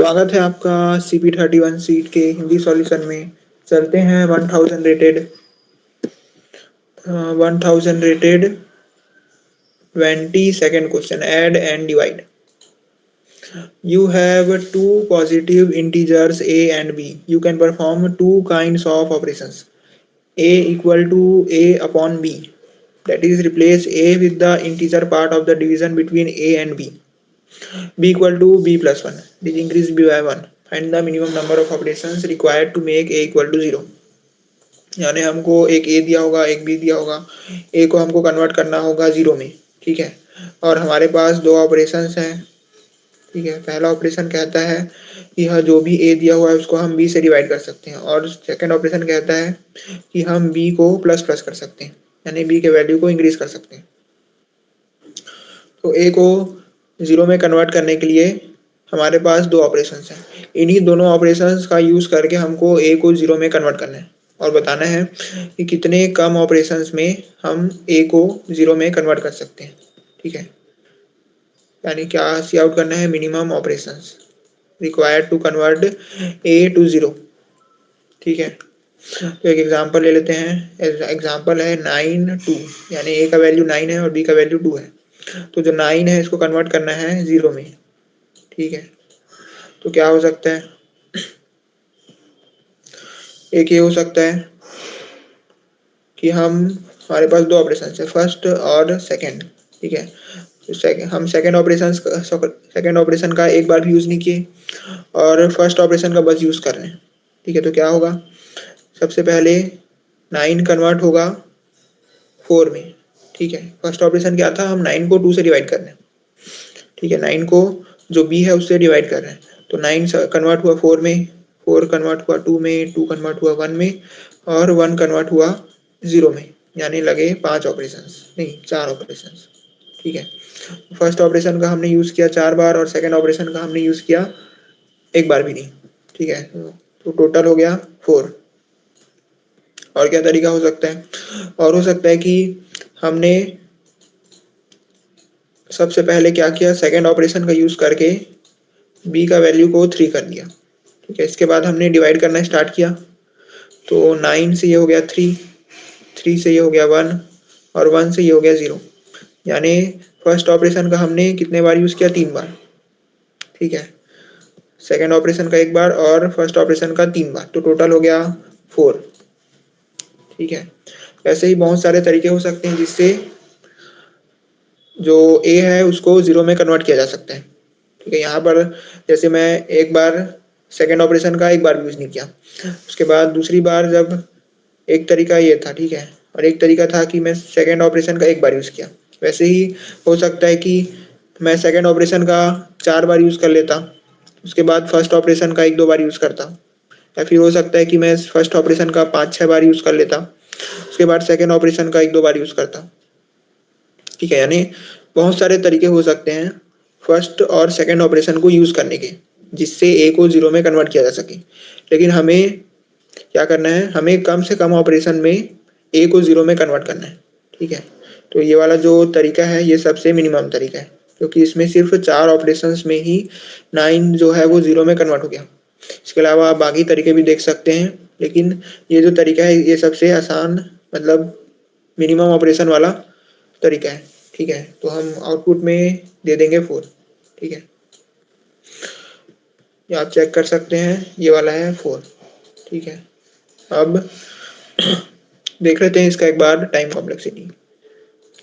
स्वागत है आपका CP31 सीट के हिंदी सॉल्यूशन में। चलते हैं 1000 rated 22nd question, add and divide. You have two positive integers a and b. You can perform two kinds of operations. A equal to a upon b. That is, replace a with the integer part of the division between a and b. B equal to b plus 1. This increase b by 1. Find the minimum number of operations required to make a equal to 0. यानी हमको एक a दिया होगा, एक b दिया होगा। a को हमको कन्वर्ट करना होगा 0 में, ठीक है। और हमारे पास दो ऑपरेशंस हैं, ठीक है। पहला ऑपरेशन कहता है कि यह जो भी a दिया हुआ है उसको हम b से डिवाइड कर सकते हैं, और सेकंड ऑपरेशन कहता है कि हम b को प्लस प्लस कर सकते हैं, यानी b के वैल्यू को इंक्रीज कर सकते हैं। तो a को 0 में कन्वर्ट करने के लिए हमारे पास दो ऑपरेशंस हैं। इन्हीं दोनों ऑपरेशंस का यूज करके हमको a को 0 में कन्वर्ट करना है और बताना है कि कितने कम ऑपरेशंस में हम a को 0 में कन्वर्ट कर सकते हैं, ठीक है। यानी क्या सी आउट करना है, minimum operations required to convert a to 0, ठीक है। तो एक एग्जांपल ले लेते हैं। एग्जांपल है 9 2, यानी a का वैल्यू 9 है और b का वैल्यू 2 है। तो जो 9 है इसको कन्वर्ट करना है 0 में, ठीक है। तो क्या हो सकता है, एक ये हो सकता है कि हमारे पास दो ऑपरेशन है, फर्स्ट और सेकंड, ठीक है। तो हम सेकंड ऑपरेशन का एक बार भी यूज नहीं किए और फर्स्ट ऑपरेशन का बस यूज कर रहे हैं, ठीक है। तो क्या होगा, सबसे पहले 9 कन्वर्ट होगा 4 में, ठीक है। फर्स्ट ऑपरेशन क्या था, हम 9 को 2 से डिवाइड कर रहे हैं, ठीक है। 9 को जो b है उससे डिवाइड कर रहे हैं। तो 9 कन्वर्ट हुआ 4 में, 4 कन्वर्ट हुआ 2 में, 2 कन्वर्ट हुआ 1 में, और 1 कन्वर्ट हुआ 0 में, यानी लगे 5 ऑपरेशंस, नहीं 4 ऑपरेशंस, ठीक है। फर्स्ट ऑपरेशन का हमने यूज किया 4 बार और सेकंड ऑपरेशन का हमने यूज किया एक बार भी नहीं, ठीक है। तो टोटल हो गया 4। और क्या तरीका हो सकता है, और हो सकता है कि हमने सबसे पहले क्या किया, सेकंड ऑपरेशन का यूज करके b का वैल्यू को 3 कर दिया, ठीक है। इसके बाद हमने डिवाइड करना स्टार्ट किया, तो 9 से ये हो गया 3, 3 से ये हो गया 1, और 1 से ये हो गया 0। यानी फर्स्ट ऑपरेशन का हमने कितने बार यूज किया, 3 बार, ठीक है। सेकंड ऑपरेशन का एक बार और फर्स्ट ऑपरेशन का 3 बार, तो टोटल हो गया 4, ठीक है। ऐसे ही बहुत सारे तरीके हो सकते हैं जिससे जो a है उसको 0 में कन्वर्ट किया जा सकता है, ठीक है। यहाँ पर जैसे मैं एक बार सेकंड ऑपरेशन का एक बार भी यूज नहीं किया, उसके बाद दूसरी बार जब, एक तरीका ये था, ठीक है, और एक तरीका था कि मैं सेकंड ऑपरेशन का एक बार यूज किया। वैसे ही हो सकता है कि मैं सेकंड ऑपरेशन का 4 बार यूज कर लेता, उसके बाद फर्स्ट ऑपरेशन का 1-2 बार यूज करता, या फिर हो सकता है कि मैं फर्स्ट ऑपरेशन का 5-6 बार यूज कर लेता, उसके बाद सेकंड ऑपरेशन का 1-2 बार यूज करता, ठीक है। यानी बहुत सारे तरीके हो सकते हैं फर्स्ट और सेकंड ऑपरेशन को यूज करने के, जिससे a को 0 में कन्वर्ट किया जा सके। लेकिन हमें क्या करना है, हमें कम से कम ऑपरेशन में a को 0 में कन्वर्ट करना है, ठीक है। तो ये वाला जो तरीका है ये सबसे मिनिमम तरीका है, क्योंकि इसमें सिर्फ 4 ऑपरेशंस में ही 9 जो है वो 0 में कन्वर्ट हो गया। इसके अलावा आप बाकी तरीके भी देख सकते हैं, लेकिन ये जो तरीका है ये सबसे आसान, मतलब मिनिमम ऑपरेशन वाला तरीका है, ठीक है। तो हम आउटपुट में दे देंगे 4, ठीक है। ये आप चेक कर सकते हैं, ये वाला है 4, ठीक है। अब देख लेते हैं इसका एक बार टाइम कॉम्प्लेक्सिटी।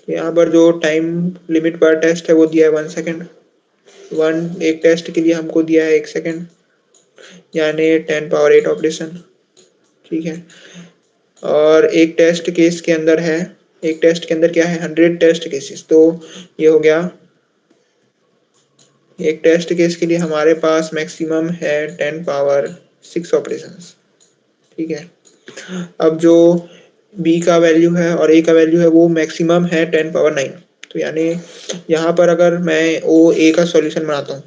यहाँ पर जो टाइम लिमिट पर टेस्ट है वो दिया है 1 सेकेंड। एक टेस्ट के लिए हमको दिया है 1 सेकेंड, यानी 10 पावर 8 ऑपरेशन, ठीक है। और एक टेस्ट केस के अंदर है, एक टेस्ट के अंदर क्या है, 100 टेस्ट केसेस, तो ये हो गया, एक टेस्ट केस के लिए हमारे पास मैक्सिमम है 10 पावर 6 ऑपरेशंस, ठीक है। अब जो b का वैल्यू है और a का वैल्यू है वो मैक्सिमम है 10 पावर 9। तो यानी यहाँ पर अगर मैं a का सॉल्यूशन बनाता हूँ,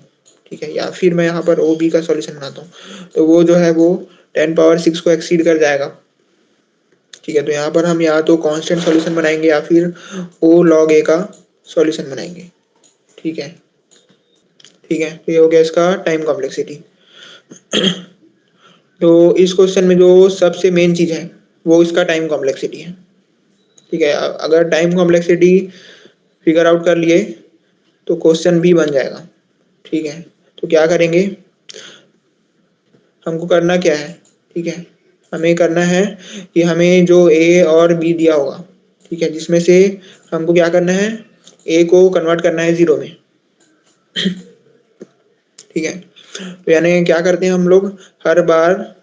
ठीक है, या फिर मैं यहाँ पर b का सॉल्यूशन बनाता हूँ, तो वो जो है वो 10 पावर 6 को एक्सीड कर जाएगा, ठीक है। तो यहाँ पर हम या तो कांस्टेंट सॉल्यूशन बनाएंगे या फिर o log a का सॉल्यूशन बनाएंगे, ठीक है। ठीक है, तो ये हो गया इसका टाइम कॉम्प्लेक्सिटी। तो इस क्वेश्चन में जो सबसे मेन चीज है वो इसका टाइम कॉम्प्लेक्सिटी है। ठीक है, अगर टाइम कॉम्प्लेक्सिटी फिगर आउट कर लिए तो क्वेश्चन भी बन जाएगा। ठीक है, तो क्या करेंगे, हमको करना क्या है, ठीक है, हमें करना है कि हमें जो ए और बी दिया होगा, ठीक है, जिसमें से हमको क्या करना है, ए को कन्वर्ट करना है 0 में। ठीक है, तो यानी क्या करते हैं हम लोग, हर बार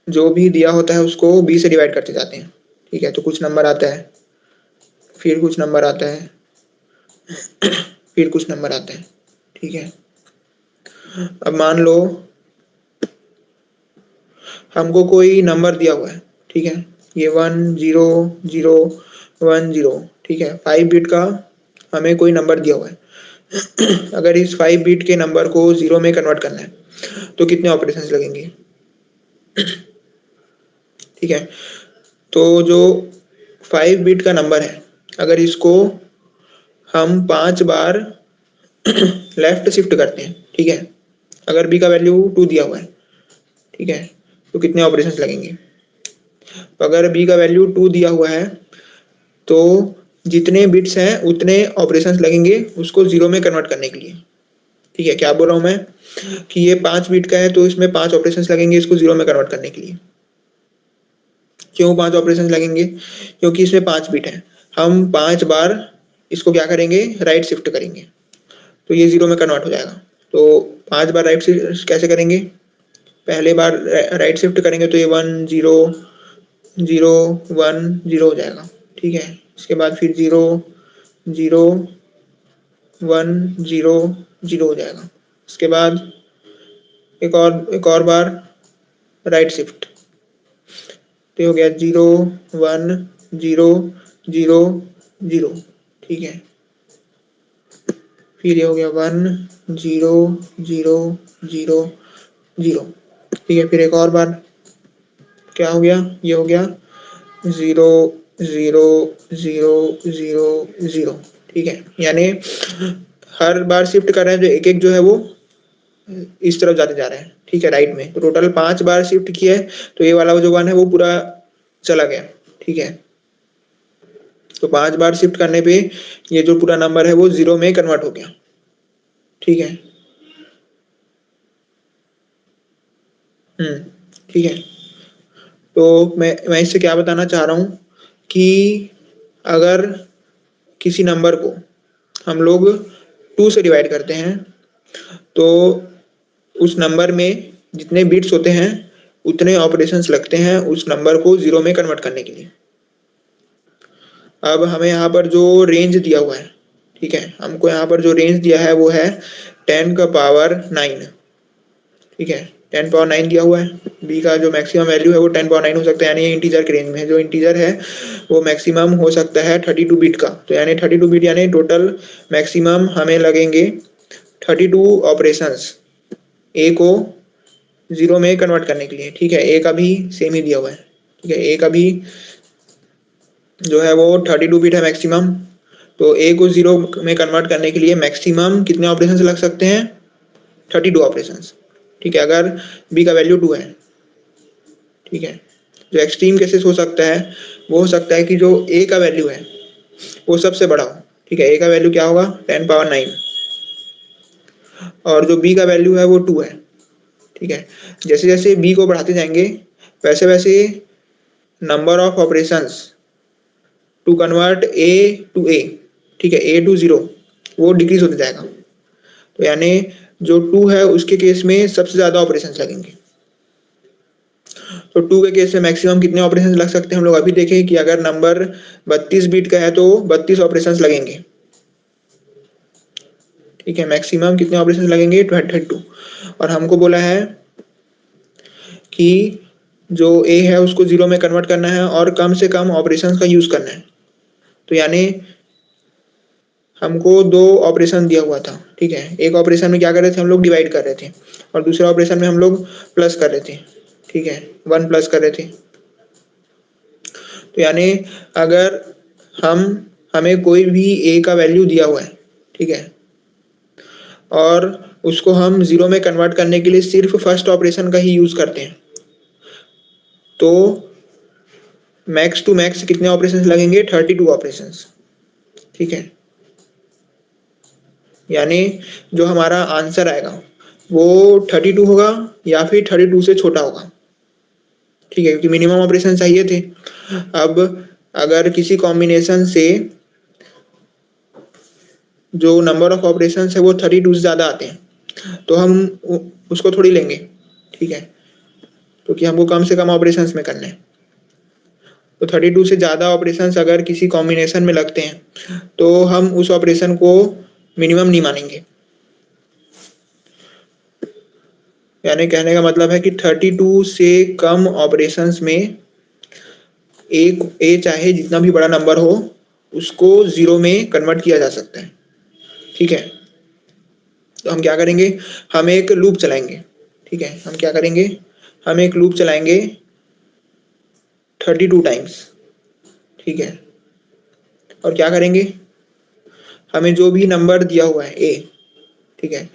जो भी दिया होता है उसको बी से डिवाइड करते जाते हैं। ठीक है, तो कुछ नंबर आता है, फिर कुछ नंबर आता है, फिर कुछ नंबर आता है। ठीक है, अब मान लो हमको कोई नंबर दिया हुआ है, ठीक है, ये 1 0 0 1 0, ठीक है, 5 बिट का हमें कोई नंबर दिया हुआ है। अगर इस 5 बिट के नंबर को 0 में कन्वर्ट करना है तो कितने ऑपरेशंस लगेंगे। ठीक है, तो जो 5 बिट का नंबर है, अगर इसको हम 5 बार लेफ्ट शिफ्ट करते हैं, ठीक है, अगर बी का वैल्यू 2 दिया हुआ है, ठीक है, तो कितने ऑपरेशंस लगेंगे। तो अगर बी का वैल्यू 2 दिया हुआ है तो जितने बिट्स हैं उतने ऑपरेशंस लगेंगे उसको 0 में कन्वर्ट करने के लिए। ठीक है, क्या बोल रहा हूं मैं कि ये 5 बिट का है तो इसमें 5 ऑपरेशंस लगेंगे इसको 0 में कन्वर्ट करने के लिए। क्यों 5 ऑपरेशंस लगेंगे, क्योंकि इसमें 5 बिट है, हम 5 बार इसको क्या करेंगे, राइट शिफ्ट करेंगे तो ये 0 में कन्वर्ट हो जाएगा। तो 5 बार राइट शिफ्ट कैसे करेंगे, पहले बार राइट शिफ्ट करेंगे तो ये 1 0 0 1 0 हो जाएगा। ठीक है, इसके बाद फिर 0 0 1 0 0 हो जाएगा। इसके बाद एक और बार राइट शिफ्ट, तो हो गया 0 1 0 0 0। ठीक है, फिर ये हो गया 1 0 0 0 0। ठीक है, फिर एक और बार क्या हो गया, ये हो गया 0 0 0 0 0। ठीक है, यानी हर बार शिफ्ट कर रहे हैं, जो एक एक जो है वो इस तरफ जाते जा रहे हैं। ठीक है, राइट में, तो टोटल 5 बार शिफ्ट किया है तो ये वाला जो 1 है वो पूरा चला गया। ठीक है, तो 5 बार शिफ्ट करने पे ये जो पूरा नंबर है वो 0 में कन्वर्ट हो गया। ठीक है, ठीक है, तो मैं इससे क्या बताना चाह रहा हूँ कि अगर किसी नंबर को हम लोग 2 से डिवाइड करते हैं तो उस नंबर में जितने बिट्स होते हैं उतने ऑपरेशंस लगते हैं उस नंबर को 0 में कन्वर्ट करने के लिए। अब हमें यहाँ पर जो रेंज दिया हुआ है, ठीक है, हमको यहाँ पर जो रेंज दिया है वो है 10 का पावर 9। ठीक है, 10 पावर 9 दिया हुआ है, बी का जो मैक्सिमम वैल्यू है वो 10 पावर 9 हो सकता है, यानी इंटीजर के रेंज में है। जो इंटीजर है वो मैक्सिमम हो सकता है 32 बिट का, तो यानी 32 बिट यानी टोटल मैक्सिमम हमें लगेंगे 32 ऑपरेशंस ए को 0 में कन्वर्ट करने के लिए। ठीक है, ए का भी सेम ही दिया हुआ है। ठीक है, ए का भी जो है वो 32 बिट है मैक्सिमम, तो ए को 0 में कन्वर्ट करने के लिए मैक्सिमम कितने ऑपरेशंस लग सकते हैं, 32 ऑपरेशंस। ठीक है, अगर बी का वैल्यू 2 है। ठीक है, जो एक्सट्रीम केसेस हो सकता है वो हो सकता है कि जो ए का वैल्यू है वो सबसे बड़ा हो। ठीक है, ए का वैल्यू क्या होगा, 10 पावर 9, और जो बी का वैल्यू है वो 2 है। ठीक है, जैसे जैसे बी को बढ़ाते जाएंगे वैसे वैसे number of operations to convert A to A, ठीक है, ए टू 0, वो डिक्रीज होते जाएगा। तो यानी जो 2 है उसके केस में सबसे ज्यादा ऑपरेशंस लगेंगे। तो 2 के केस में मैक्सिमम कितने ऑपरेशंस लग सकते हैं, हम लोग अभी देखें कि अगर नंबर 32 बिट का है तो 32 ऑपरेशंस लगेंगे। ठीक है, मैक्सिमम कितने ऑपरेशंस लगेंगे, 32। और हमको बोला है कि जो ए है उसको 0 में कन्वर्ट करना है और कम से कम ऑपरेशंस का यूज करना है। तो यानी हमको 2 ऑपरेशन दिया हुआ था। ठीक है, एक ऑपरेशन में क्या कर रहे थे, हम लोग डिवाइड कर रहे थे, और दूसरे ऑपरेशन में हम लोग प्लस कर रहे थे। ठीक है, 1 प्लस कर रहे थे। तो यानी अगर हमें कोई भी ए का वैल्यू दिया हुआ है, ठीक है, और उसको हम 0 में कन्वर्ट करने के लिए सिर्फ फर्स्ट ऑपरेशन का ही यूज करते हैं। तो मैक्स टू मैक्स कितने ऑपरेशंस लगेंगे? 32 ऑपरेशंस। ठीक है, यानी जो हमारा आंसर आएगा वो 32 होगा या फिर 32 से छोटा होगा। ठीक है, क्योंकि मिनिमम ऑपरेशन चाहिए थे। अब अगर किसी कॉम्बिनेशन से जो नंबर ऑफ ऑपरेशन है वो 32 से ज़्यादा आते हैं तो हम उसको थोड़ी लेंगे। ठीक है, क्योंकि हमको कम से कम ऑपरेशंस में करने हैं। तो 32 से ज़्यादा ऑपरेशंस अगर किसी कॉम्बिनेशन में लगते हैं तो हम उस ऑपरेशन को मिनिमम नहीं मानेंगे। यानी कहने का मतलब है कि 32 से कम ऑपरेशंस में एक ए चाहे जितना भी बड़ा नंबर हो उसको 0 में कन्वर्ट किया जा सकता है। ठीक है, तो हम क्या करेंगे? हम एक लूप चलाएंगे। ठीक है, हम क्या करेंगे? हम एक लूप चलाएंगे 32 टाइम्स। ठीक है, और क्या करेंगे? हमें जो भी नंबर दिया हुआ है ए, ठीक है,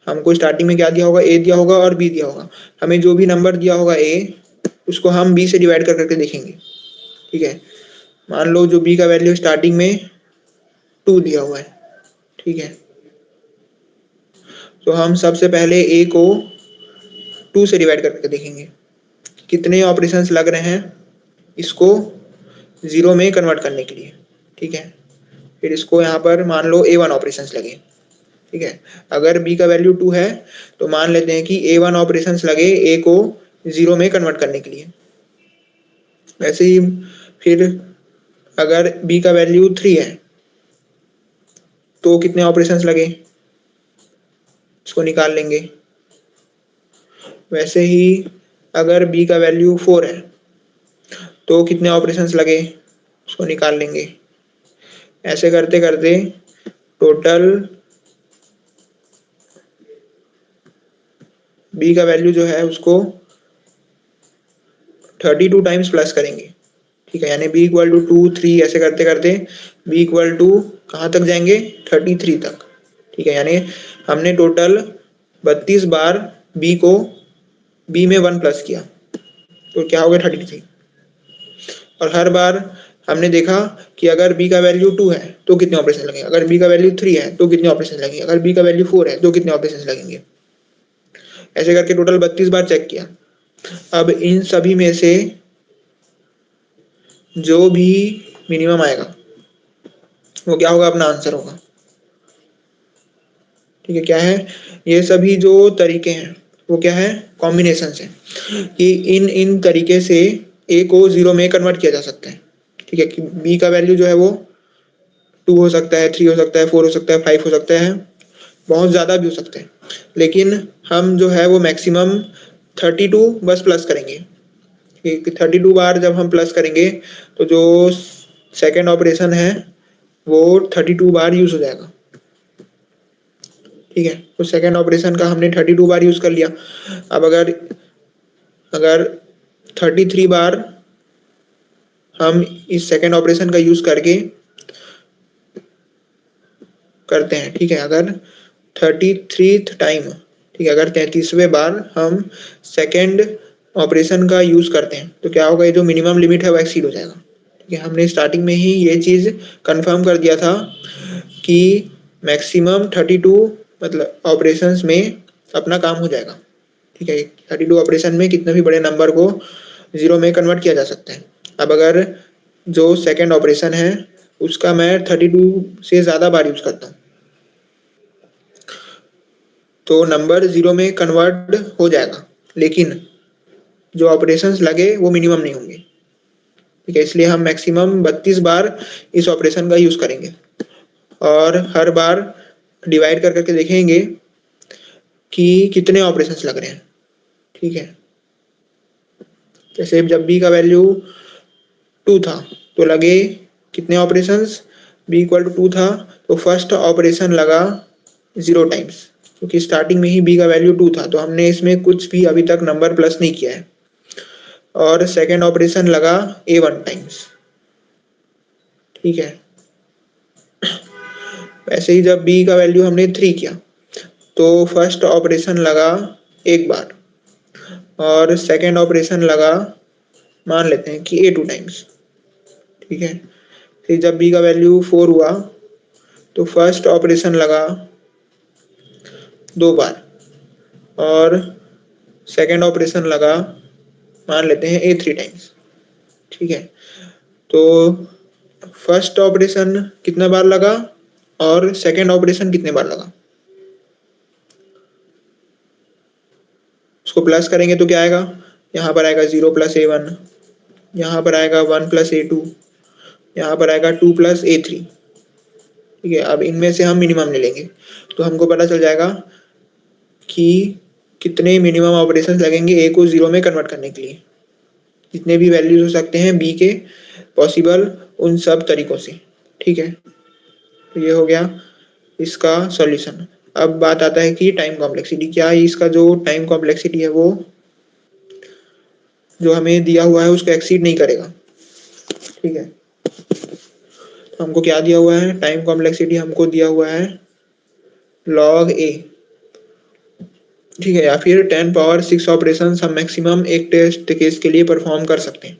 हमको स्टार्टिंग में क्या दिया होगा? ए दिया होगा और बी दिया होगा। हमें जो भी नंबर दिया होगा ए, उसको हम बी से डिवाइड कर करके देखेंगे। ठीक है, मान लो जो बी का वैल्यू स्टार्टिंग में 2 दिया हुआ है। ठीक है, तो हम सबसे पहले ए को 2 से डिवाइड करके देखेंगे कितने ऑपरेशंस लग रहे हैं इसको 0 में कन्वर्ट करने के लिए। ठीक है, फिर इसको यहाँ पर मान लो A1 ऑपरेशंस लगे। ठीक है, अगर B का वैल्यू 2 है तो मान लेते हैं कि A1 ऑपरेशंस लगे A को 0 में कन्वर्ट करने के लिए। वैसे ही फिर अगर B का वैल्यू 3 है तो कितने ऑपरेशंस लगे इसको निकाल लेंगे। वैसे ही अगर B का वैल्यू 4 है तो कितने ऑपरेशंस लगे उसको निकाल लेंगे। ऐसे करते करते टोटल B का वैल्यू जो है उसको 32 टाइम्स प्लस करेंगे। ठीक है, यानी B इक्वल टू 2 3 ऐसे करते करते B इक्वल टू कहाँ तक जाएंगे? 33 तक। ठीक है, यानी हमने टोटल 32 बार B में 1 प्लस किया तो क्या हो गया? 33। और हर बार हमने देखा कि अगर B का वैल्यू 2 है तो कितने ऑपरेशन लगेंगे, अगर B का वैल्यू 3 है तो कितने ऑपरेशन लगेंगे, अगर B का वैल्यू 4 है तो कितने ऑपरेशन लगेंगे। ऐसे करके टोटल 32 बार चेक किया। अब इन सभी में से जो भी मिनिमम आएगा वो क्या होगा? अपना आंसर होगा। ठीक है, क्या है? ये सभी जो तरीके हैं वो क्या है? कॉम्बिनेशन है कि इन तरीके से ए को 0 में कन्वर्ट किया जा सकता है। ठीक है, कि बी का वैल्यू जो है वो 2 हो सकता है, 3 हो सकता है, 4 हो सकता है, 5 हो सकता है, बहुत ज़्यादा भी हो सकते हैं। लेकिन हम जो है वो मैक्सिमम 32 बस प्लस करेंगे। 32 बार जब हम प्लस करेंगे तो जो सेकेंड ऑपरेशन है वो 32 बार यूज हो जाएगा। ठीक है, तो सेकेंड ऑपरेशन का हमने 32 बार यूज कर लिया। अब अगर अगर 33 बार हम इस सेकेंड ऑपरेशन का यूज करके करते हैं। ठीक है, अगर 33th टाइम, ठीक है, अगर 33वें बार हम सेकेंड ऑपरेशन का यूज करते हैं तो क्या होगा? ये जो मिनिमम लिमिट है वो एक्सीड हो जाएगा। ठीक है, हमने स्टार्टिंग में ही ये चीज कंफर्म कर दिया था कि मैक्सिमम 32 मतलब ऑपरेशंस में अपना काम हो जाएगा। ठीक है, 32 ऑपरेशन में कितने भी बड़े नंबर को 0 में कन्वर्ट किया जा सकता है। अब अगर जो सेकेंड ऑपरेशन है उसका मैं 32 से ज़्यादा बार यूज करता हूँ तो नंबर 0 में कन्वर्ट हो जाएगा, लेकिन जो ऑपरेशंस लगे वो मिनिमम नहीं होंगे। ठीक है, इसलिए हम मैक्सिमम 32 बार इस ऑपरेशन का यूज करेंगे और हर बार डिवाइड कर करके देखेंगे कि कितने ऑपरेशंस लग रहे हैं। ठीक है, जैसे जब b का वैल्यू 2 था तो लगे कितने ऑपरेशंस? b इक्वल टू 2 था तो फर्स्ट ऑपरेशन लगा 0 टाइम्स, क्योंकि स्टार्टिंग में ही b का वैल्यू 2 था तो हमने इसमें कुछ भी अभी तक नंबर प्लस नहीं किया है। और सेकेंड ऑपरेशन लगा a1 टाइम्स। ठीक है, वैसे ही जब b का वैल्यू हमने 3 किया तो फर्स्ट ऑपरेशन लगा एक बार और सेकेंड ऑपरेशन लगा, मान लेते हैं कि A2 टाइम्स, ठीक है। फिर जब B का वैल्यू 4 हुआ तो फर्स्ट ऑपरेशन लगा 2 बार और सेकेंड ऑपरेशन लगा, मान लेते हैं A3 टाइम्स, ठीक है। तो फर्स्ट ऑपरेशन कितना बार लगा और सेकेंड ऑपरेशन कितने बार लगा, उसको प्लस करेंगे तो क्या आएगा, यहाँ पर आएगा 0 + A1, यहाँ पर आएगा 1 + A2, यहाँ पर आएगा 2 + A3, ठीक है। अब इनमें से हम मिनिमम ले लेंगे तो हमको पता चल जाएगा कि कितने मिनिमम ऑपरेशंस लगेंगे A को 0 में कन्वर्ट करने के लिए। जितने भी वैल्यूज हो सकते हैं B के पॉसिबल, उन सब तरीकों से, ठीक है। तो ये हो गया इसका सॉल्यूशन। अब बात आता है कि टाइम कॉम्प्लेक्सिटी, क्या इसका जो टाइम कॉम्प्लेक्सिटी है वो जो हमें दिया हुआ है उसको एक्सीड नहीं करेगा, ठीक है। तो हमको क्या दिया हुआ है, टाइम कॉम्प्लेक्सिटी हमको दिया हुआ है log A, ठीक है। या फिर 10⁻⁶ ऑपरेशन हम मैक्सिमम एक टेस्ट केस के लिए परफॉर्म कर सकते हैं।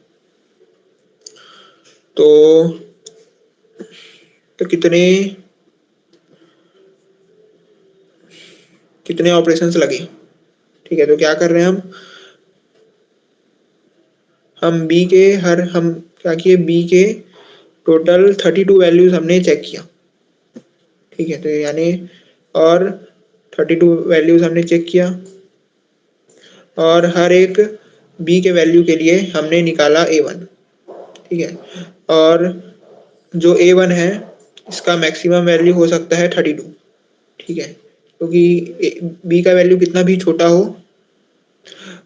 तो कितने कितने ऑपरेशंस लगे, ठीक है। तो क्या कर रहे हैं हम B के हम क्या किए, B के टोटल 32 वैल्यूज हमने चेक किया, ठीक है। तो यानी और 32 वैल्यूज हमने चेक किया और हर एक B के वैल्यू के लिए हमने निकाला A1, ठीक है। और जो A1 है इसका मैक्सिमम वैल्यू हो सकता है 32, ठीक है। क्योंकि B का वैल्यू कितना भी छोटा हो,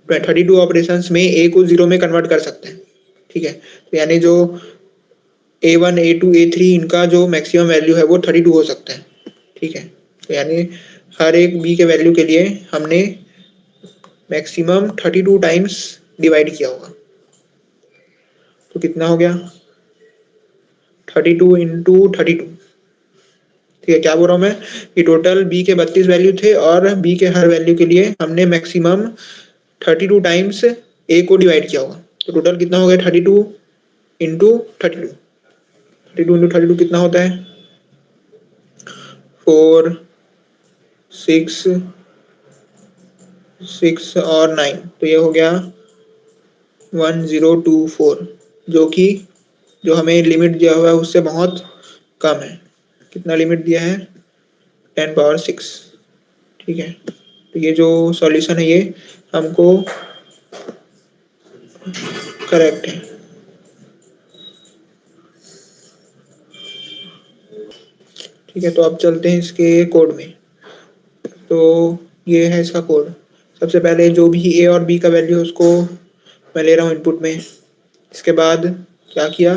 32 ऑपरेशंस में A को 0 में कन्वर्ट कर सकते हैं, ठीक है। तो यानी जो A1, A2, A3 इनका जो मैक्सिमम वैल्यू है वो 32 हो सकता है, ठीक है। तो यानी हर एक B के वैल्यू के लिए हमने मैक्सिमम 32 टाइम्स डिवाइड किया होगा। तो कितना हो गया, 32 × 32, ठीक है। क्या बोल रहा हूँ मैं कि टोटल B के 32 वैल्यू थे और B के हर वैल्यू के लिए हमने मैक्सिमम 32 टाइम्स A को डिवाइड किया होगा। तो टोटल कितना हो गया, 32 × 32, 32 × 32 कितना होता है, 4, 6, 6 और 9, तो ये हो गया 1024, जो कि जो हमें लिमिट दिया हुआ है उससे बहुत कम है। कितना लिमिट दिया है, 10⁻⁶, ठीक है। तो ये जो सॉल्यूशन है ये हमको करेक्ट है, ठीक है। तो अब चलते हैं इसके कोड में। तो ये है इसका कोड। सबसे पहले जो भी A और B का वैल्यू है उसको मैं ले रहा हूँ इनपुट में। इसके बाद क्या किया,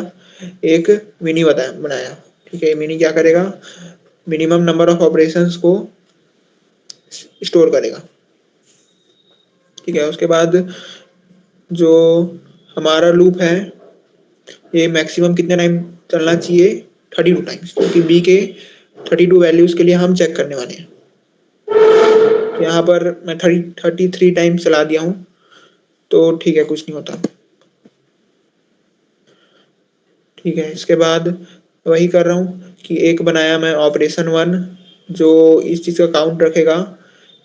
एक मिनी बनाया, ठीक है। मिनी क्या करेगा, मिनिमम नंबर ऑफ ऑपरेशंस को स्टोर करेगा, ठीक है। उसके बाद जो हमारा लूप है ये मैक्सिमम कितने टाइम चलना चाहिए, 32 टाइम्स, क्योंकि B के 32 वैल्यूज के लिए हम चेक करने वाले हैं। यहाँ पर मैं 33 टाइम्स चला दिया हूँ, तो ठीक है, कुछ नहीं होता, ठीक है। इसके बाद वही कर रहा हूँ कि एक बनाया मैं ऑपरेशन 1 जो इस चीज़ का काउंट रखेगा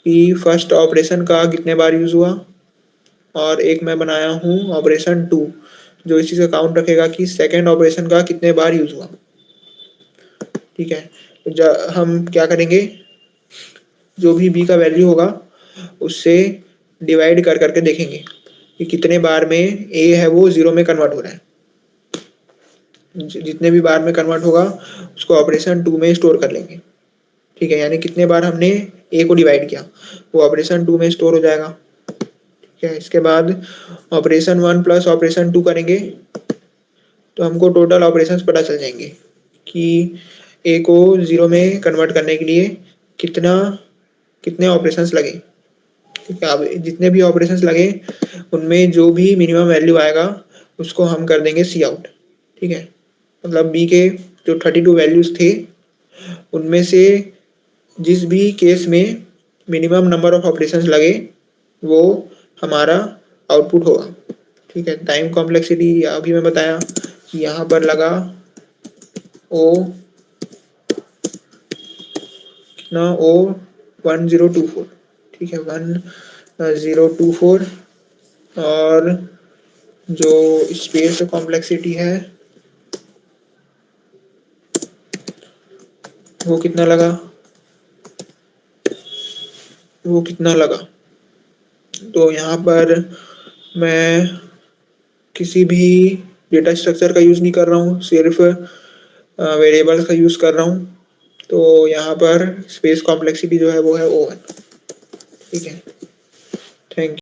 कि फर्स्ट ऑपरेशन का कितने बार यूज़ हुआ, और एक मैं बनाया हूँ ऑपरेशन 2 जो इस चीज़ का काउंट रखेगा कि सेकेंड ऑपरेशन का कितने बार यूज़ हुआ, ठीक है। तो हम क्या करेंगे, जो भी B का वैल्यू होगा उससे डिवाइड कर करके देखेंगे कि कितने बार में A है वो 0 में कन्वर्ट हो रहा है। जितने भी बार में कन्वर्ट होगा उसको ऑपरेशन 2 में स्टोर कर लेंगे, ठीक है। यानी कितने बार हमने A को डिवाइड किया वो ऑपरेशन 2 में स्टोर हो जाएगा, ठीक है। इसके बाद ऑपरेशन 1 प्लस ऑपरेशन 2 करेंगे तो हमको टोटल ऑपरेशंस पता चल जाएंगे कि A को 0 में कन्वर्ट करने के लिए कितने ऑपरेशंस लगे, ठीक है। अब जितने भी ऑपरेशंस लगे उनमें जो भी मिनिमम वैल्यू आएगा उसको हम कर देंगे सी आउट, ठीक है। मतलब B के जो 32 वैल्यूज थे उनमें से जिस भी केस में मिनिमम नंबर ऑफ ऑपरेशंस लगे वो हमारा आउटपुट होगा। ठीक है, टाइम कॉम्प्लेक्सिटी अभी मैं बताया कि यहाँ पर लगा ओ कितना ओ 1024। ठीक है, 1024 और जो स्पेस कॉम्प्लेक्सिटी है वो कितना लगा, तो यहाँ पर मैं किसी भी डेटा स्ट्रक्चर का यूज़ नहीं कर रहा हूँ, सिर्फ वेरिएबल्स का यूज़ कर रहा हूँ। तो यहाँ पर स्पेस कॉम्प्लेक्सिटी जो है वो है O1। ठीक है, थैंक यू।